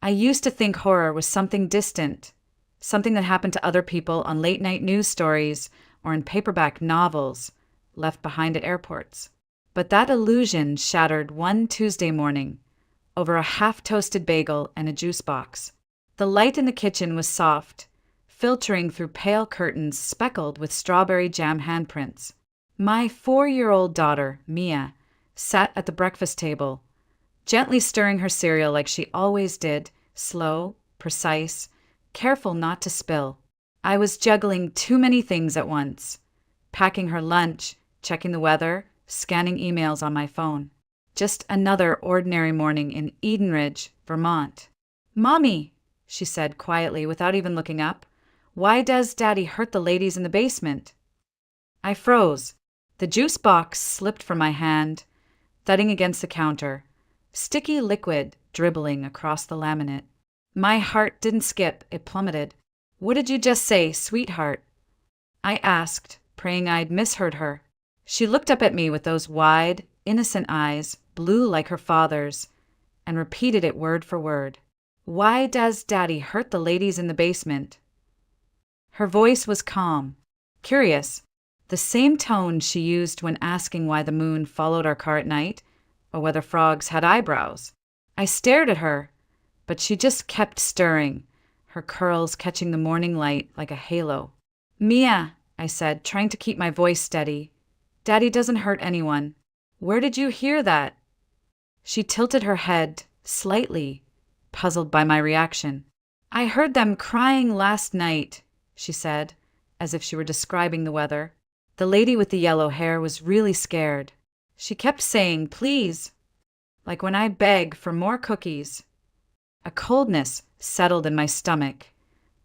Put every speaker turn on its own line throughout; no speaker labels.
I used to think horror was something distant, something that happened to other people on late-night news stories or in paperback novels left behind at airports. But that illusion shattered one Tuesday morning over a half-toasted bagel and a juice box. The light in the kitchen was soft, filtering through pale curtains speckled with strawberry jam handprints. My 4-year-old daughter, Mia, sat at the breakfast table, gently stirring her cereal like she always did, slow, precise, careful not to spill. I was juggling too many things at once, packing her lunch, checking the weather, scanning emails on my phone. Just another ordinary morning in Eden Ridge, Vermont. "Mommy," she said quietly without even looking up, "why does Daddy hurt the ladies in the basement?" I froze. The juice box slipped from my hand, thudding against the counter, sticky liquid dribbling across the laminate. My heart didn't skip, it plummeted. "What did you just say, sweetheart?" I asked, praying I'd misheard her. She looked up at me with those wide, innocent eyes, blue like her father's, and repeated it word for word. "Why does Daddy hurt the ladies in the basement?" Her voice was calm, curious, the same tone she used when asking why the moon followed our car at night, or whether frogs had eyebrows. I stared at her, but she just kept stirring, her curls catching the morning light like a halo. "Mia," I said, trying to keep my voice steady, "Daddy doesn't hurt anyone. Where did you hear that?" She tilted her head, slightly, puzzled by my reaction. "I heard them crying last night," she said, as if she were describing the weather. The lady with the yellow hair was really scared. She kept saying, "Please," like when I beg for more cookies. A coldness settled in my stomach,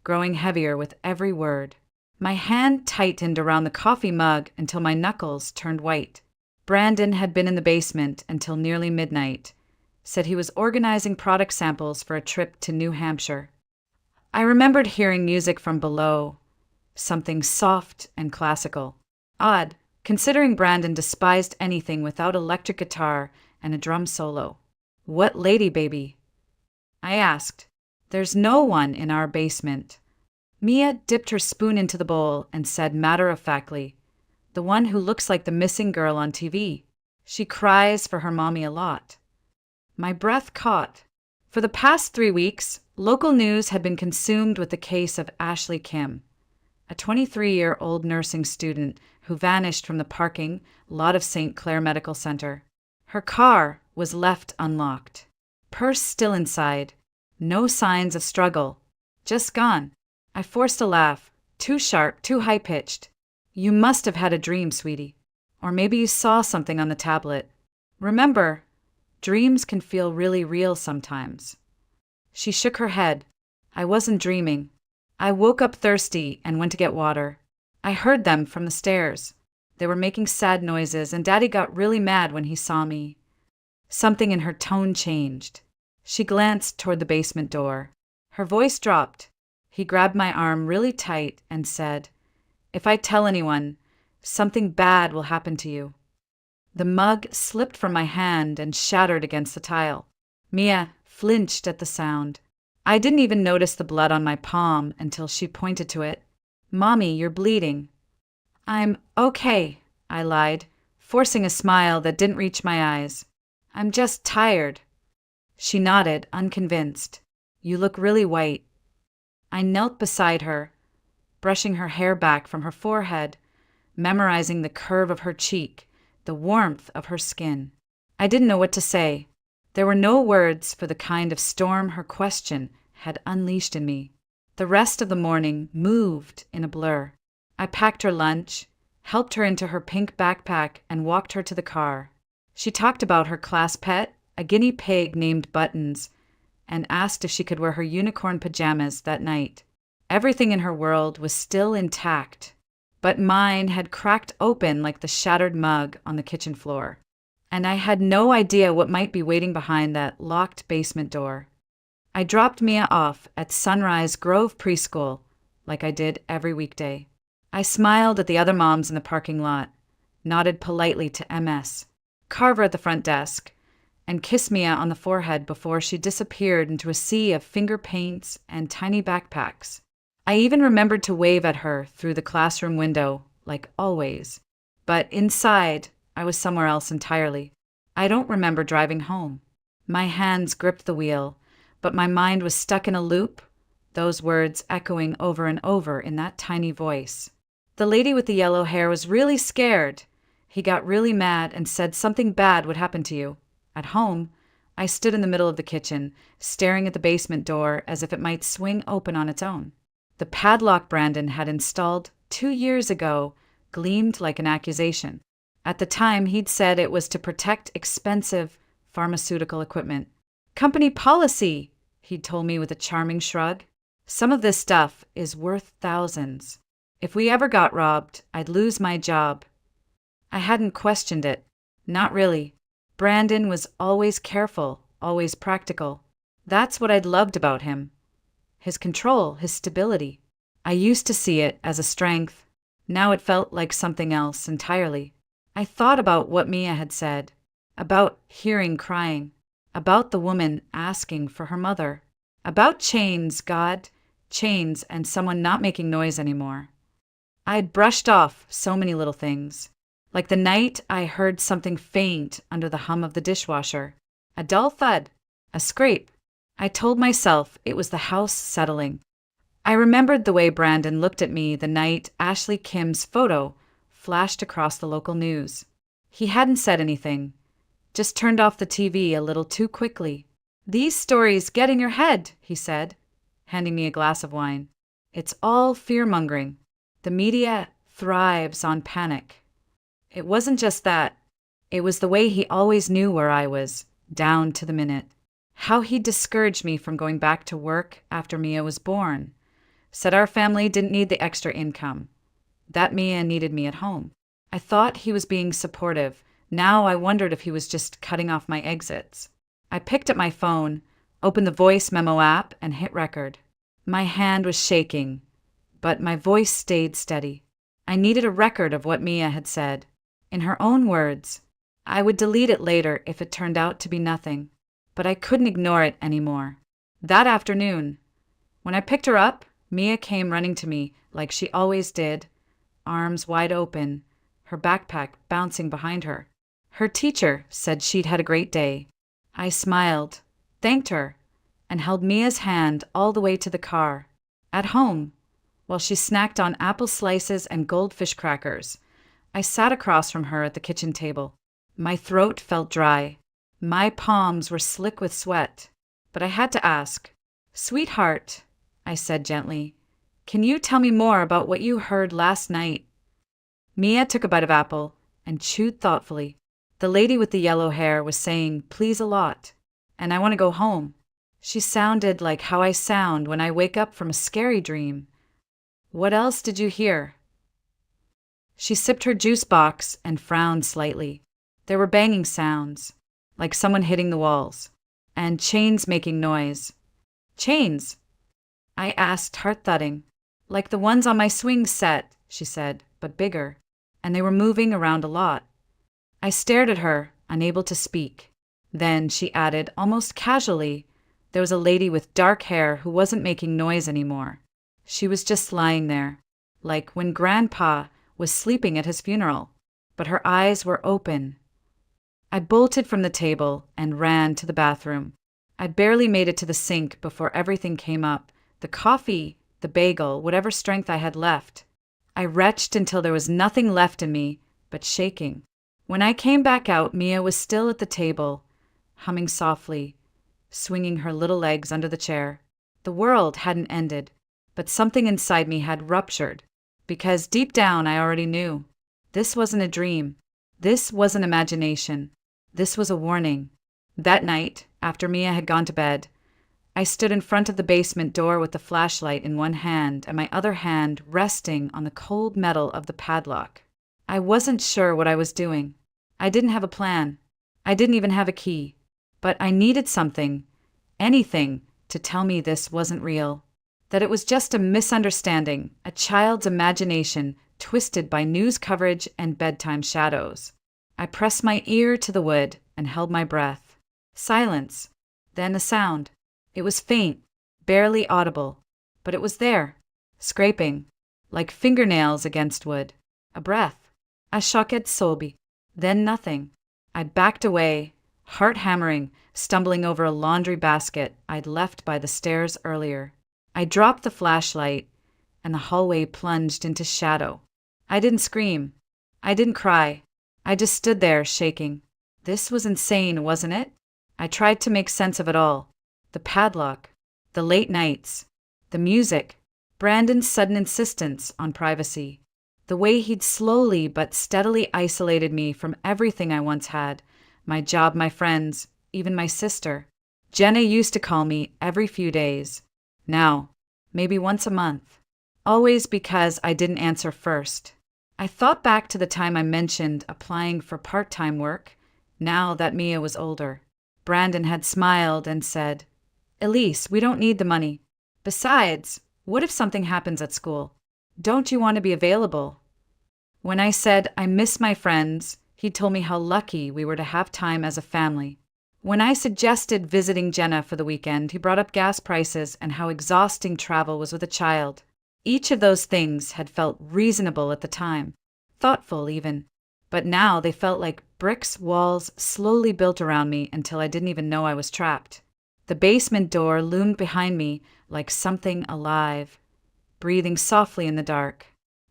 growing heavier with every word. My hand tightened around the coffee mug until my knuckles turned white. Brandon had been in the basement until nearly midnight, said he was organizing product samples for a trip to New Hampshire. I remembered hearing music from below, something soft and classical. Odd, considering Brandon despised anything without electric guitar and a drum solo. "What lady, baby?" I asked. "There's no one in our basement." Mia dipped her spoon into the bowl and said matter-of-factly, "The one who looks like the missing girl on TV. She cries for her mommy a lot." My breath caught. For the past 3 weeks, local news had been consumed with the case of Ashley Kim, a 23-year-old nursing student who vanished from the parking lot of St. Clair Medical Center. Her car was left unlocked, purse still inside, no signs of struggle, just gone. I forced a laugh, too sharp, too high-pitched. "You must have had a dream, sweetie. Or maybe you saw something on the tablet. Remember, dreams can feel really real sometimes." She shook her head. "I wasn't dreaming. I woke up thirsty and went to get water. I heard them from the stairs. They were making sad noises, and Daddy got really mad when he saw me." Something in her tone changed. She glanced toward the basement door. Her voice dropped. He grabbed my arm really tight and said, "If I tell anyone, something bad will happen to you." The mug slipped from my hand and shattered against the tile. Mia flinched at the sound. I didn't even notice the blood on my palm until she pointed to it. "Mommy, you're bleeding." "I'm okay," I lied, forcing a smile that didn't reach my eyes. "I'm just tired." She nodded, unconvinced. "You look really white." I knelt beside her, brushing her hair back from her forehead, memorizing the curve of her cheek, the warmth of her skin. I didn't know what to say. There were no words for the kind of storm her question had unleashed in me. The rest of the morning moved in a blur. I packed her lunch, helped her into her pink backpack, and walked her to the car. She talked about her class pet, a guinea pig named Buttons, and asked if she could wear her unicorn pajamas that night. Everything in her world was still intact, but mine had cracked open like the shattered mug on the kitchen floor. And I had no idea what might be waiting behind that locked basement door. I dropped Mia off at Sunrise Grove Preschool, like I did every weekday. I smiled at the other moms in the parking lot, nodded politely to MS, Carver at the front desk, and kiss Mia on the forehead before she disappeared into a sea of finger paints and tiny backpacks. I even remembered to wave at her through the classroom window, like always. But inside, I was somewhere else entirely. I don't remember driving home. My hands gripped the wheel, but my mind was stuck in a loop, those words echoing over and over in that tiny voice. The lady with the yellow hair was really scared. He got really mad and said something bad would happen to you. At home, I stood in the middle of the kitchen, staring at the basement door as if it might swing open on its own. The padlock Brandon had installed 2 years ago gleamed like an accusation. At the time, he'd said it was to protect expensive pharmaceutical equipment. Company policy, he'd told me with a charming shrug. Some of this stuff is worth thousands. If we ever got robbed, I'd lose my job. I hadn't questioned it. Not really. Brandon was always careful, always practical. That's what I'd loved about him. His control, his stability. I used to see it as a strength. Now it felt like something else entirely. I thought about what Mia had said, about hearing crying, about the woman asking for her mother, about chains, God, chains and someone not making noise anymore. I'd brushed off so many little things. Like the night I heard something faint under the hum of the dishwasher. A dull thud. A scrape. I told myself it was the house settling. I remembered the way Brandon looked at me the night Ashley Kim's photo flashed across the local news. He hadn't said anything, just turned off the TV a little too quickly. These stories get in your head, he said, handing me a glass of wine. It's all fear-mongering. The media thrives on panic. It wasn't just that. It was the way he always knew where I was, down to the minute. How he discouraged me from going back to work after Mia was born. Said our family didn't need the extra income. That Mia needed me at home. I thought he was being supportive. Now I wondered if he was just cutting off my exits. I picked up my phone, opened the voice memo app, and hit record. My hand was shaking, but my voice stayed steady. I needed a record of what Mia had said. In her own words, I would delete it later if it turned out to be nothing, but I couldn't ignore it anymore. That afternoon, when I picked her up, Mia came running to me like she always did, arms wide open, her backpack bouncing behind her. Her teacher said she'd had a great day. I smiled, thanked her, and held Mia's hand all the way to the car. At home, while she snacked on apple slices and goldfish crackers, I sat across from her at the kitchen table. My throat felt dry. My palms were slick with sweat. But I had to ask. "Sweetheart," I said gently, "can you tell me more about what you heard last night?" Mia took a bite of apple and chewed thoughtfully. The lady with the yellow hair was saying please a lot, and I want to go home. She sounded like how I sound when I wake up from a scary dream. What else did you hear? She sipped her juice box and frowned slightly. There were banging sounds, like someone hitting the walls, and chains making noise. Chains? I asked, heart thudding. Like the ones on my swing set, she said, but bigger, and they were moving around a lot. I stared at her, unable to speak. Then she added, almost casually, there was a lady with dark hair who wasn't making noise anymore. She was just lying there, like when Grandpa was sleeping at his funeral, but her eyes were open. I bolted from the table and ran to the bathroom. I barely made it to the sink before everything came up, the coffee, the bagel, whatever strength I had left. I retched until there was nothing left in me but shaking. When I came back out, Mia was still at the table, humming softly, swinging her little legs under the chair. The world hadn't ended, but something inside me had ruptured. Because deep down I already knew. This wasn't a dream. This wasn't imagination. This was a warning. That night, after Mia had gone to bed, I stood in front of the basement door with the flashlight in one hand and my other hand resting on the cold metal of the padlock. I wasn't sure what I was doing. I didn't have a plan. I didn't even have a key. But I needed something, anything, to tell me this wasn't real. That it was just a misunderstanding, a child's imagination twisted by news coverage and bedtime shadows. I pressed my ear to the wood and held my breath. Silence. Then a sound. It was faint, barely audible, but it was there, scraping, like fingernails against wood. A breath. A shocked sobi. Then nothing. I backed away, heart hammering, stumbling over a laundry basket I'd left by the stairs earlier. I dropped the flashlight, and the hallway plunged into shadow. I didn't scream. I didn't cry. I just stood there, shaking. This was insane, wasn't it? I tried to make sense of it all. The padlock, the late nights, the music, Brandon's sudden insistence on privacy, the way he'd slowly but steadily isolated me from everything I once had, my job, my friends, even my sister. Jenna used to call me every few days. Now, maybe once a month. Always because I didn't answer first. I thought back to the time I mentioned applying for part-time work, now that Mia was older. Brandon had smiled and said, "Elise, we don't need the money. Besides, what if something happens at school? Don't you want to be available?" When I said I miss my friends, he told me how lucky we were to have time as a family. When I suggested visiting Jenna for the weekend, he brought up gas prices and how exhausting travel was with a child. Each of those things had felt reasonable at the time, thoughtful even, but now they felt like bricks walls slowly built around me until I didn't even know I was trapped. The basement door loomed behind me like something alive, breathing softly in the dark.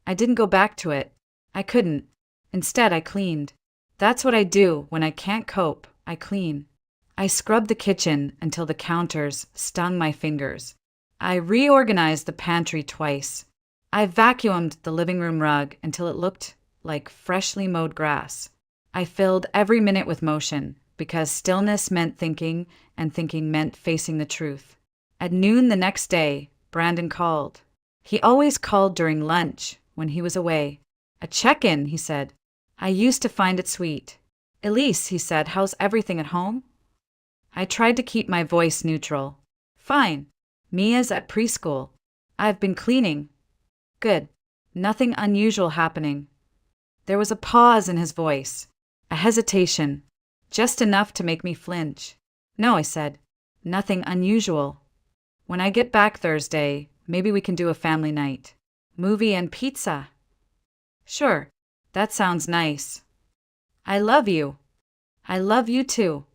I didn't go back to it. I couldn't. Instead, I cleaned. That's what I do when I can't cope. I clean. I scrubbed the kitchen until the counters stung my fingers. I reorganized the pantry twice. I vacuumed the living room rug until it looked like freshly mowed grass. I filled every minute with motion, because stillness meant thinking, and thinking meant facing the truth. At noon the next day, Brandon called. He always called during lunch, when he was away. "A check-in," he said. I used to find it sweet. "Elise," he said, "how's everything at home?" I tried to keep my voice neutral. "Fine. Mia's at preschool. I've been cleaning." "Good. Nothing unusual happening." There was a pause in his voice, a hesitation, just enough to make me flinch. "No," I said. "Nothing unusual. When I get back Thursday, maybe we can do a family night. Movie and pizza." "Sure. That sounds nice." "I love you." "I love you too."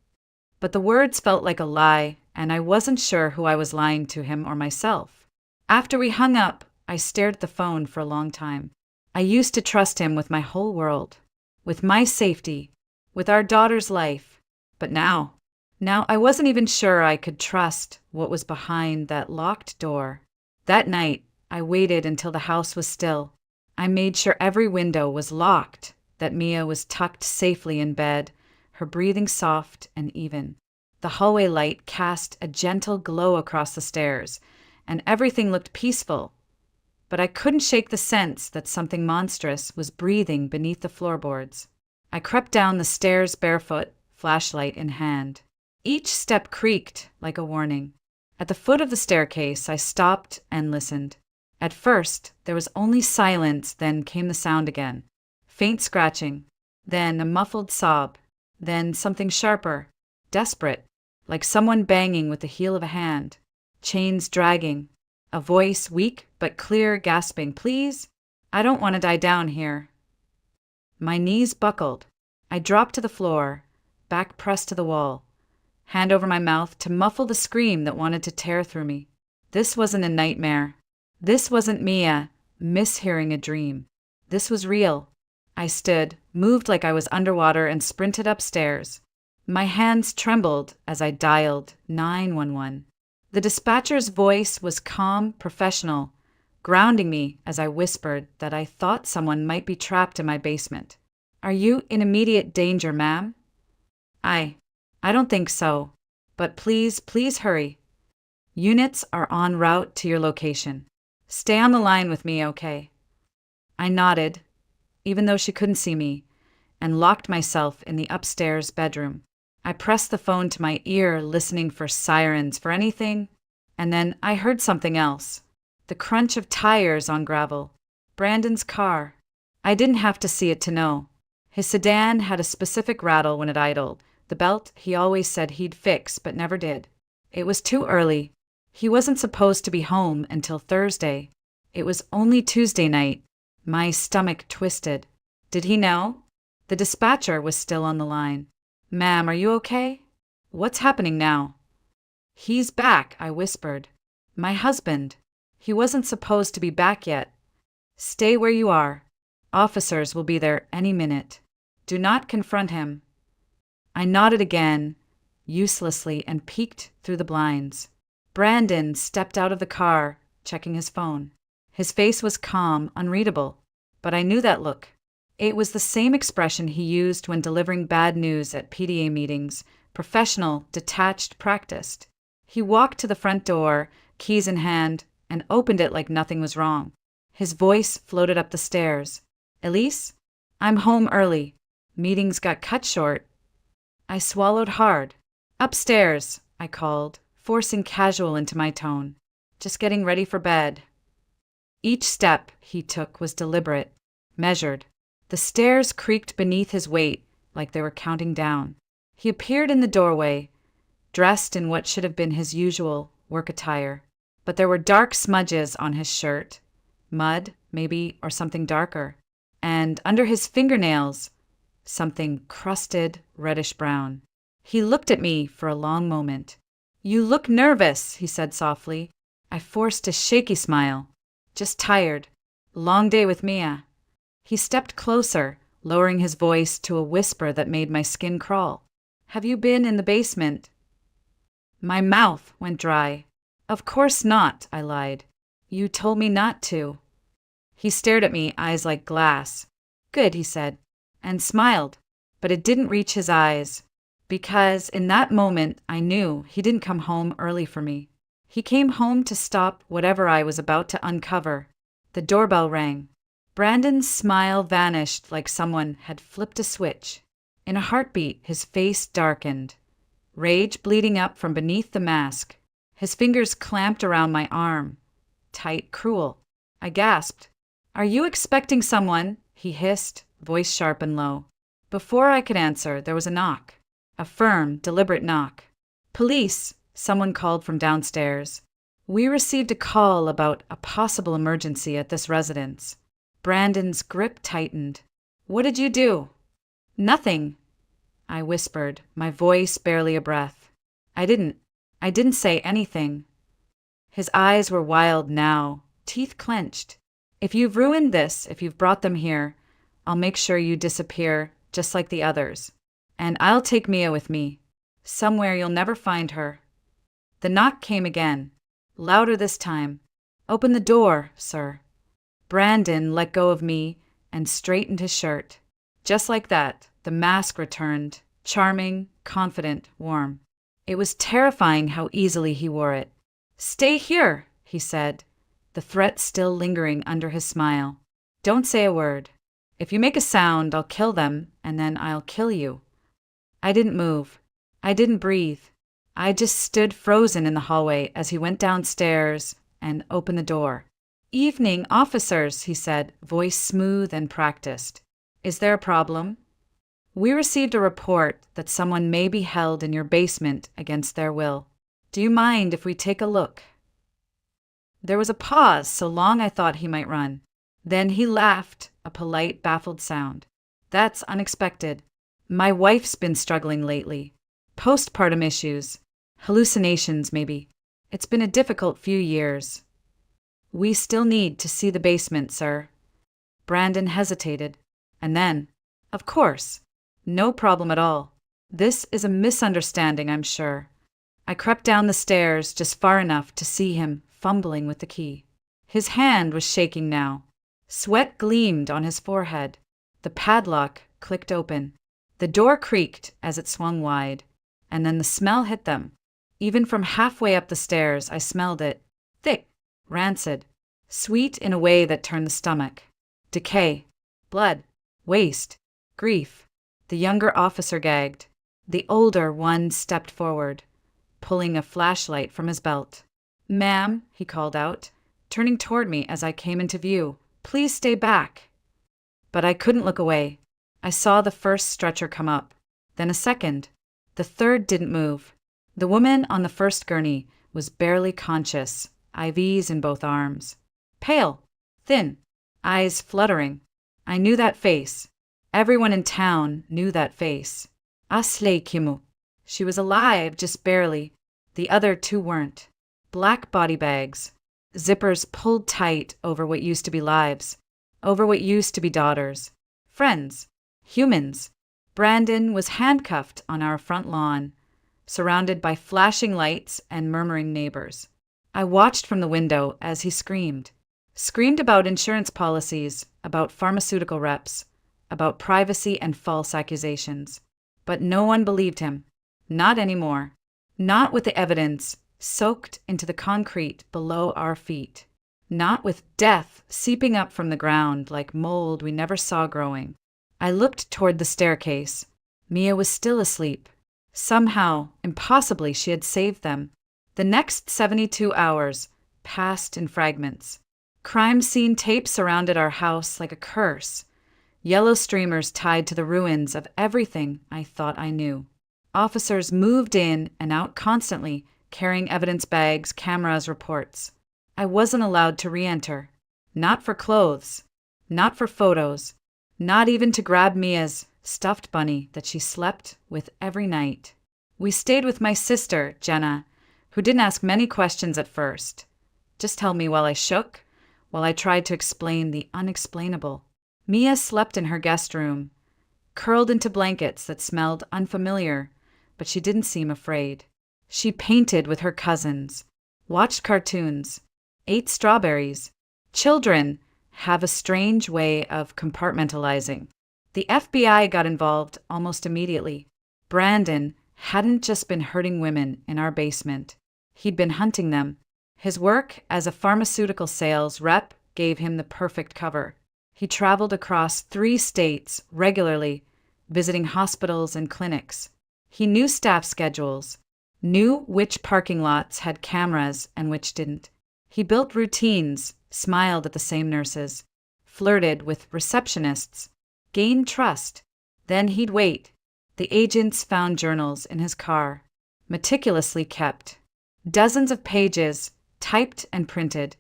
But the words felt like a lie, and I wasn't sure who I was lying to, him or myself. After we hung up, I stared at the phone for a long time. I used to trust him with my whole world, with my safety, with our daughter's life. But now I wasn't even sure I could trust what was behind that locked door. That night, I waited until the house was still. I made sure every window was locked, that Mia was tucked safely in bed, her breathing soft and even. The hallway light cast a gentle glow across the stairs, and everything looked peaceful. But I couldn't shake the sense that something monstrous was breathing beneath the floorboards. I crept down the stairs barefoot, flashlight in hand. Each step creaked like a warning. At the foot of the staircase, I stopped and listened. At first, there was only silence, then came the sound again. Faint scratching, then a muffled sob, then something sharper, desperate, like someone banging with the heel of a hand. Chains dragging. A voice, weak but clear, gasping, "Please? I don't want to die down here." My knees buckled. I dropped to the floor, back pressed to the wall, hand over my mouth to muffle the scream that wanted to tear through me. This wasn't a nightmare. This wasn't Mia mishearing a dream. This was real. I stood, moved like I was underwater, and sprinted upstairs. My hands trembled as I dialed 911. The dispatcher's voice was calm, professional, grounding me as I whispered that I thought someone might be trapped in my basement. "Are you in immediate danger, ma'am?" I don't think so, but please hurry. Units are en route to your location. Stay on the line with me, okay?" I nodded, even though she couldn't see me, and locked myself in the upstairs bedroom. I pressed the phone to my ear, listening for sirens, for anything, and then I heard something else. The crunch of tires on gravel. Brandon's car. I didn't have to see it to know. His sedan had a specific rattle when it idled, The belt he always said he'd fix but never did. It was too early. He wasn't supposed to be home until Thursday. It was only Tuesday night. My stomach twisted. Did he know? The dispatcher was still on the line. "Ma'am, are you okay? What's happening now?" "He's back," I whispered. "My husband. He wasn't supposed to be back yet. Stay where you are. Officers will be there any minute. Do not confront him." I nodded again, uselessly, and peeked through the blinds. Brandon stepped out of the car, checking his phone. His face was calm, unreadable, but I knew that look. It was the same expression he used when delivering bad news at PDA meetings, professional, detached, practiced. He walked to the front door, keys in hand, and opened it like nothing was wrong. His voice floated up the stairs. "Elise, I'm home early. Meetings got cut short." I swallowed hard. "Upstairs," I called, forcing casual into my tone. "Just getting ready for bed." Each step he took was deliberate, measured. The stairs creaked beneath his weight like they were counting down. He appeared in the doorway, dressed in what should have been his usual work attire. But there were dark smudges on his shirt, mud, maybe, or something darker. And under his fingernails, something crusted, reddish-brown. He looked at me for a long moment. "You look nervous," he said softly. I forced a shaky smile. "Just tired. Long day with Mia." He stepped closer, lowering his voice to a whisper that made my skin crawl. "Have you been in the basement?" My mouth went dry. "Of course not," I lied. "You told me not to." He stared at me, eyes like glass. "Good," he said, and smiled, but it didn't reach his eyes, because in that moment I knew he didn't come home early for me. He came home to stop whatever I was about to uncover. The doorbell rang. Brandon's smile vanished like someone had flipped a switch. In a heartbeat, his face darkened, rage bleeding up from beneath the mask. His fingers clamped around my arm. Tight, cruel. I gasped. "Are you expecting someone?" he hissed, voice sharp and low. Before I could answer, there was a knock. A firm, deliberate knock. "Police," someone called from downstairs. "We received a call about a possible emergency at this residence." Brandon's grip tightened. "What did you do?" "Nothing," I whispered, my voice barely a breath. I didn't say anything." His eyes were wild now, teeth clenched. "If you've ruined this, if you've brought them here, I'll make sure you disappear, just like the others. And I'll take Mia with me. Somewhere you'll never find her." The knock came again, louder this time. "Open the door, sir." Brandon let go of me and straightened his shirt. Just like that, the mask returned, charming, confident, warm. It was terrifying how easily he wore it. "Stay here," he said, the threat still lingering under his smile. "Don't say a word. If you make a sound, I'll kill them, and then I'll kill you." I didn't move. I didn't breathe. I just stood frozen in the hallway as he went downstairs and opened the door. "Evening, officers," he said, voice smooth and practiced. "Is there a problem?" "We received a report that someone may be held in your basement against their will. Do you mind if we take a look?" There was a pause so long I thought he might run. Then he laughed, a polite, baffled sound. "That's unexpected. My wife's been struggling lately. Postpartum issues. Hallucinations, maybe. It's been a difficult few years." "We still need to see the basement, sir." Brandon hesitated. And then, "Of course. No problem at all. This is a misunderstanding, I'm sure." I crept down the stairs just far enough to see him fumbling with the key. His hand was shaking now. Sweat gleamed on his forehead. The padlock clicked open. The door creaked as it swung wide. And then the smell hit them. Even from halfway up the stairs, I smelled it. Thick, rancid, sweet in a way that turned the stomach. Decay, blood, waste, grief. The younger officer gagged. The older one stepped forward, pulling a flashlight from his belt. "Ma'am," he called out, turning toward me as I came into view, "please stay back." But I couldn't look away. I saw the first stretcher come up, then a second. The third didn't move. The woman on the first gurney was barely conscious, IVs in both arms. Pale, thin, eyes fluttering. I knew that face. Everyone in town knew that face. Asle Kimu. She was alive, just barely. The other two weren't. Black body bags. Zippers pulled tight over what used to be lives. Over what used to be daughters. Friends. Humans. Brandon was handcuffed on our front lawn, surrounded by flashing lights and murmuring neighbors. I watched from the window as he screamed. Screamed about insurance policies, about pharmaceutical reps, about privacy and false accusations. But no one believed him. Not anymore. Not with the evidence soaked into the concrete below our feet. Not with death seeping up from the ground like mold we never saw growing. I looked toward the staircase. Mia was still asleep. Somehow, impossibly, she had saved them. The next 72 hours passed in fragments. Crime scene tape surrounded our house like a curse. Yellow streamers tied to the ruins of everything I thought I knew. Officers moved in and out constantly, carrying evidence bags, cameras, reports. I wasn't allowed to re-enter. Not for clothes. Not for photos. Not even to grab Mia's stuffed bunny that she slept with every night. We stayed with my sister, Jenna, who didn't ask many questions at first. Just held me while I shook, while I tried to explain the unexplainable. Mia slept in her guest room, curled into blankets that smelled unfamiliar, but she didn't seem afraid. She painted with her cousins, watched cartoons, ate strawberries. Children have a strange way of compartmentalizing. The FBI got involved almost immediately. Brandon hadn't just been hurting women in our basement. He'd been hunting them. His work as a pharmaceutical sales rep gave him the perfect cover. He traveled across 3 states regularly, visiting hospitals and clinics. He knew staff schedules, knew which parking lots had cameras and which didn't. He built routines, smiled at the same nurses, flirted with receptionists, gained trust. Then he'd wait. The agents found journals in his car, meticulously kept. Dozens of pages, typed and printed,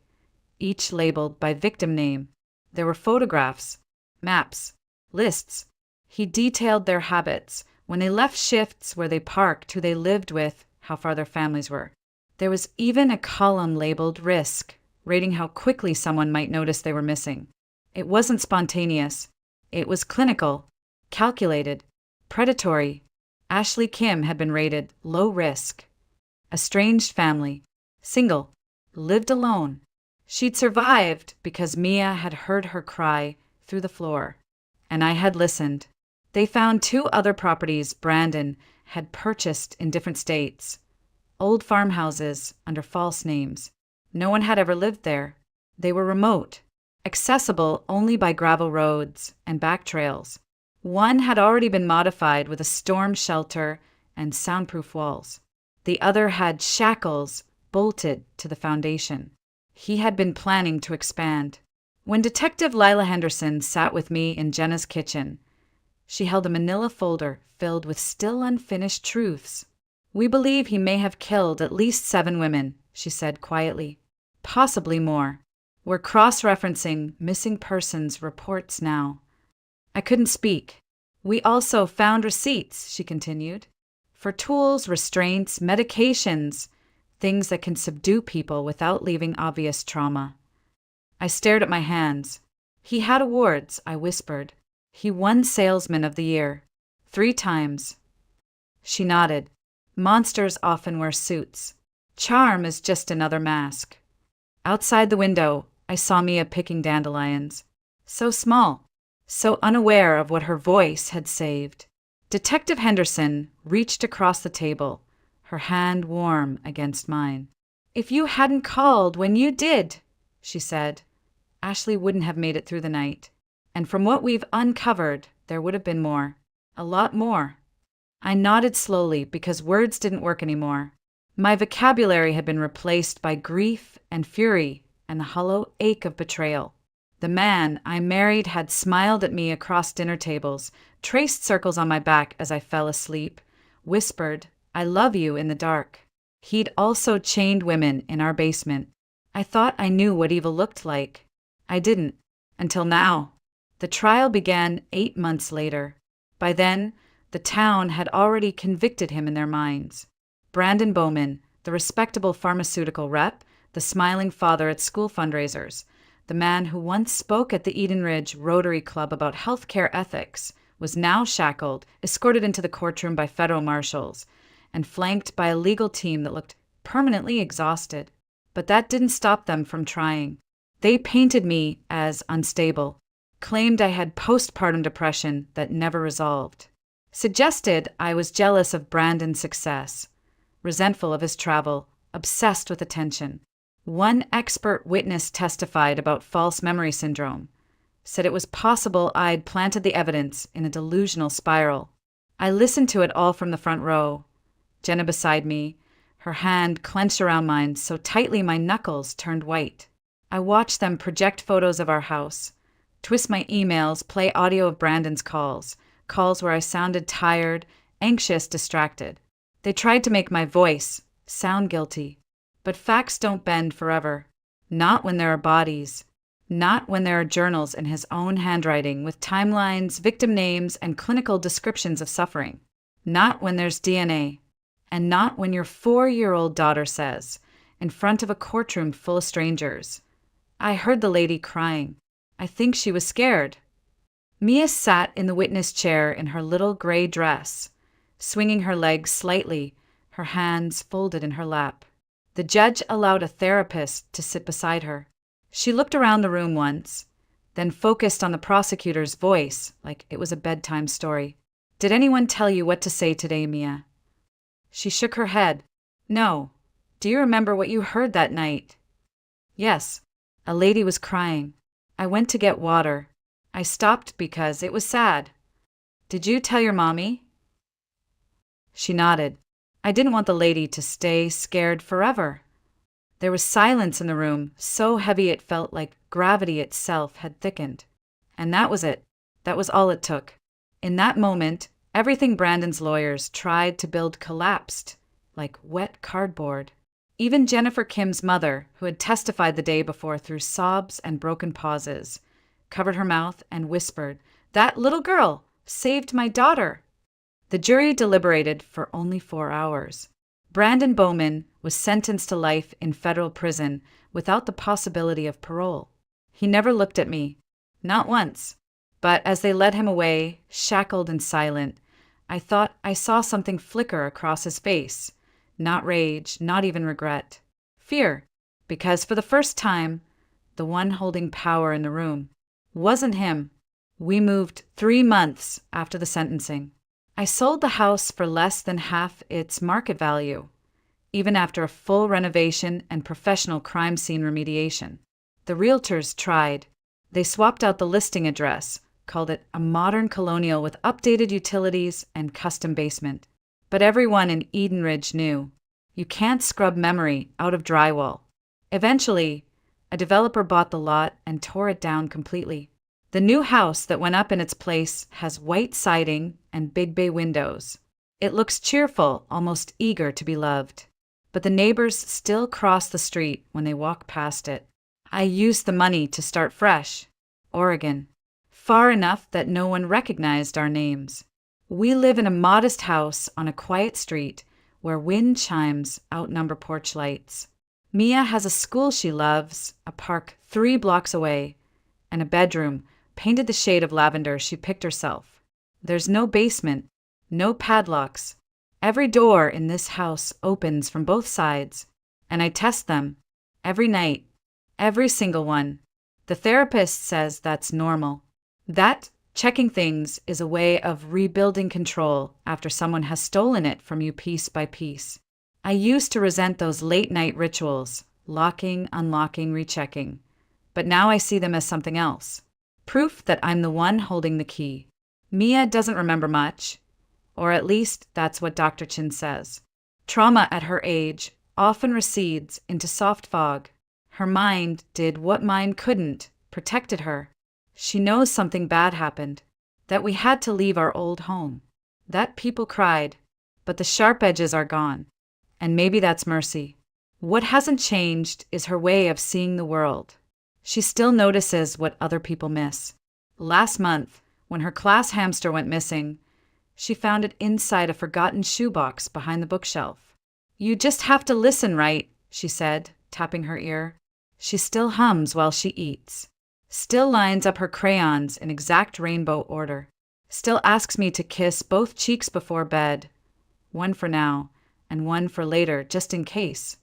each labeled by victim name. There were photographs, maps, lists. He detailed their habits, when they left shifts, where they parked, who they lived with, how far their families were. There was even a column labeled risk, rating how quickly someone might notice they were missing. It wasn't spontaneous. It was clinical, calculated, predatory. Ashley Kim had been rated low risk. Estranged family, single, lived alone. She'd survived because Mia had heard her cry through the floor, and I had listened. They found 2 other properties Brandon had purchased in different states, old farmhouses under false names. No one had ever lived there. They were remote, accessible only by gravel roads and back trails. One had already been modified with a storm shelter and soundproof walls. The other had shackles bolted to the foundation. He had been planning to expand. When Detective Lila Henderson sat with me in Jenna's kitchen, she held a manila folder filled with still unfinished truths. "We believe he may have killed at least 7 women," she said quietly. "Possibly more. We're cross-referencing missing persons reports now." I couldn't speak. "We also found receipts," she continued, "for tools, restraints, medications, things that can subdue people without leaving obvious trauma." I stared at my hands. "He had awards," I whispered. "He won Salesman of the Year 3 times." She nodded. "Monsters often wear suits. Charm is just another mask." Outside the window, I saw Mia picking dandelions. So small, so unaware of what her voice had saved. Detective Henderson reached across the table, her hand warm against mine. "If you hadn't called when you did," she said, "Ashley wouldn't have made it through the night. And from what we've uncovered, there would have been more. A lot more." I nodded slowly because words didn't work anymore. My vocabulary had been replaced by grief and fury and the hollow ache of betrayal. The man I married had smiled at me across dinner tables, traced circles on my back as I fell asleep, whispered, "I love you" in the dark. He'd also chained women in our basement. I thought I knew what evil looked like. I didn't, until now. The trial began 8 months later. By then, the town had already convicted him in their minds. Brandon Bowman, the respectable pharmaceutical rep, the smiling father at school fundraisers, the man who once spoke at the Eden Ridge Rotary Club about healthcare ethics, was now shackled, escorted into the courtroom by federal marshals, and flanked by a legal team that looked permanently exhausted. But that didn't stop them from trying. They painted me as unstable, claimed I had postpartum depression that never resolved, suggested I was jealous of Brandon's success, resentful of his travel, obsessed with attention. One expert witness testified about false memory syndrome, said it was possible I'd planted the evidence in a delusional spiral. I listened to it all from the front row. Jenna beside me, her hand clenched around mine so tightly my knuckles turned white. I watched them project photos of our house, twist my emails, play audio of Brandon's calls where I sounded tired, anxious, distracted. They tried to make my voice sound guilty. But facts don't bend forever. Not when there are bodies. Not when there are journals in his own handwriting with timelines, victim names, and clinical descriptions of suffering. Not when there's DNA. And not when your 4-year-old daughter says, in front of a courtroom full of strangers, "I heard the lady crying. I think she was scared." Mia sat in the witness chair in her little gray dress, swinging her legs slightly, her hands folded in her lap. The judge allowed a therapist to sit beside her. She looked around the room once, then focused on the prosecutor's voice like it was a bedtime story. "Did anyone tell you what to say today, Mia?" She shook her head. "No. Do you remember what you heard that night?" "Yes. A lady was crying. I went to get water. I stopped because it was sad." "Did you tell your mommy?" She nodded. "I didn't want the lady to stay scared forever." There was silence in the room, so heavy it felt like gravity itself had thickened. And that was it. That was all it took. In that moment, everything Brandon's lawyers tried to build collapsed, like wet cardboard. Even Jennifer Kim's mother, who had testified the day before through sobs and broken pauses, covered her mouth and whispered, "That little girl saved my daughter." The jury deliberated for only 4 hours. Brandon Bowman was sentenced to life in federal prison without the possibility of parole. He never looked at me, not once. But as they led him away, shackled and silent, I thought I saw something flicker across his face. Not rage, not even regret. Fear, because for the first time, the one holding power in the room wasn't him. We moved 3 months after the sentencing. I sold the house for less than half its market value, even after a full renovation and professional crime scene remediation. The realtors tried. They swapped out the listing address, called it a modern colonial with updated utilities and custom basement. But everyone in Eden Ridge knew, you can't scrub memory out of drywall. Eventually, a developer bought the lot and tore it down completely. The new house that went up in its place has white siding and big bay windows. It looks cheerful, almost eager to be loved. But the neighbors still cross the street when they walk past it. I used the money to start fresh. Oregon. Far enough that no one recognized our names. We live in a modest house on a quiet street where wind chimes outnumber porch lights. Mia has a school she loves, a park 3 blocks away, and a bedroom painted the shade of lavender she picked herself. There's no basement, no padlocks. Every door in this house opens from both sides, and I test them every night, every single one. The therapist says that's normal. That checking things is a way of rebuilding control after someone has stolen it from you piece by piece. I used to resent those late-night rituals, locking, unlocking, rechecking, but now I see them as something else. Proof that I'm the one holding the key. Mia doesn't remember much, or at least that's what Dr. Chin says. Trauma at her age often recedes into soft fog. Her mind did what mine couldn't, protected her. She knows something bad happened, that we had to leave our old home, that people cried, but the sharp edges are gone. And maybe that's mercy. What hasn't changed is her way of seeing the world. She still notices what other people miss. Last month, when her class hamster went missing, she found it inside a forgotten shoebox behind the bookshelf. "You just have to listen, right?" she said, tapping her ear. She still hums while she eats. Still lines up her crayons in exact rainbow order. Still asks me to kiss both cheeks before bed. One for now, and one for later, just in case.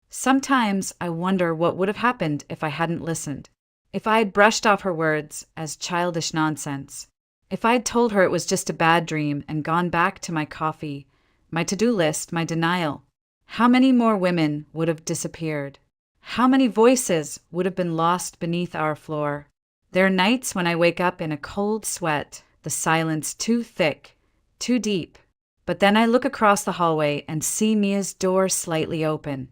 Sometimes I wonder what would have happened if I hadn't listened. If I had brushed off her words as childish nonsense. If I had told her it was just a bad dream and gone back to my coffee, my to-do list, my denial. How many more women would have disappeared? How many voices would have been lost beneath our floor? There are nights when I wake up in a cold sweat, the silence too thick, too deep. But then I look across the hallway and see Mia's door slightly open,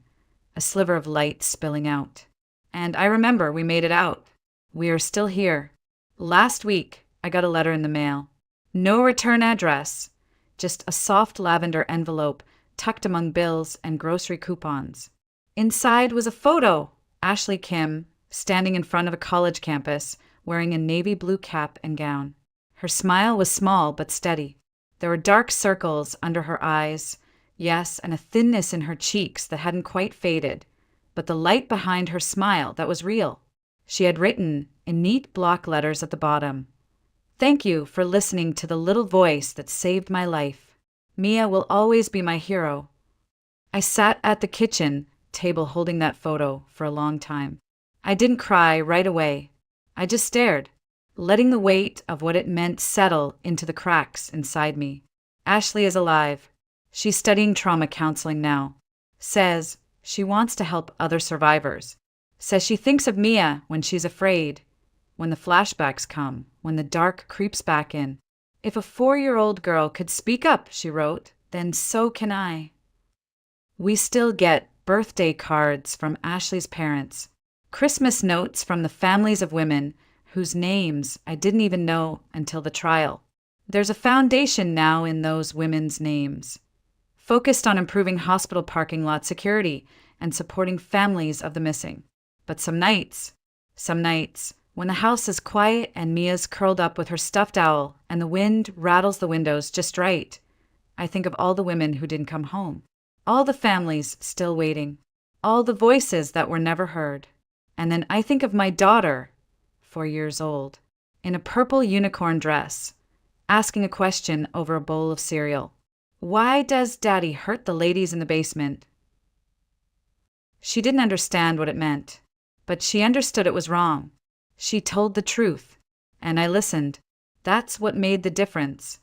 a sliver of light spilling out. And I remember we made it out. We are still here. Last week, I got a letter in the mail. No return address, just a soft lavender envelope tucked among bills and grocery coupons. Inside was a photo, Ashley Kim, standing in front of a college campus, wearing a navy blue cap and gown. Her smile was small but steady. There were dark circles under her eyes, yes, and a thinness in her cheeks that hadn't quite faded, but the light behind her smile that was real. She had written, in neat block letters at the bottom, "Thank you for listening to the little voice that saved my life. Mia will always be my hero." I sat at the kitchen table holding that photo for a long time. I didn't cry right away. I just stared, letting the weight of what it meant settle into the cracks inside me. Ashley is alive. She's studying trauma counseling now. Says she wants to help other survivors. Says she thinks of Mia when she's afraid, when the flashbacks come, when the dark creeps back in. "If a 4-year-old girl could speak up," she wrote, "then so can I." We still get birthday cards from Ashley's parents, Christmas notes from the families of women whose names I didn't even know until the trial. There's a foundation now in those women's names, focused on improving hospital parking lot security and supporting families of the missing. But some nights, when the house is quiet and Mia's curled up with her stuffed owl and the wind rattles the windows just right, I think of all the women who didn't come home, all the families still waiting, all the voices that were never heard. And then I think of my daughter, 4 years old, in a purple unicorn dress, asking a question over a bowl of cereal. "Why does Daddy hurt the ladies in the basement?" She didn't understand what it meant, but she understood it was wrong. She told the truth, and I listened. That's what made the difference.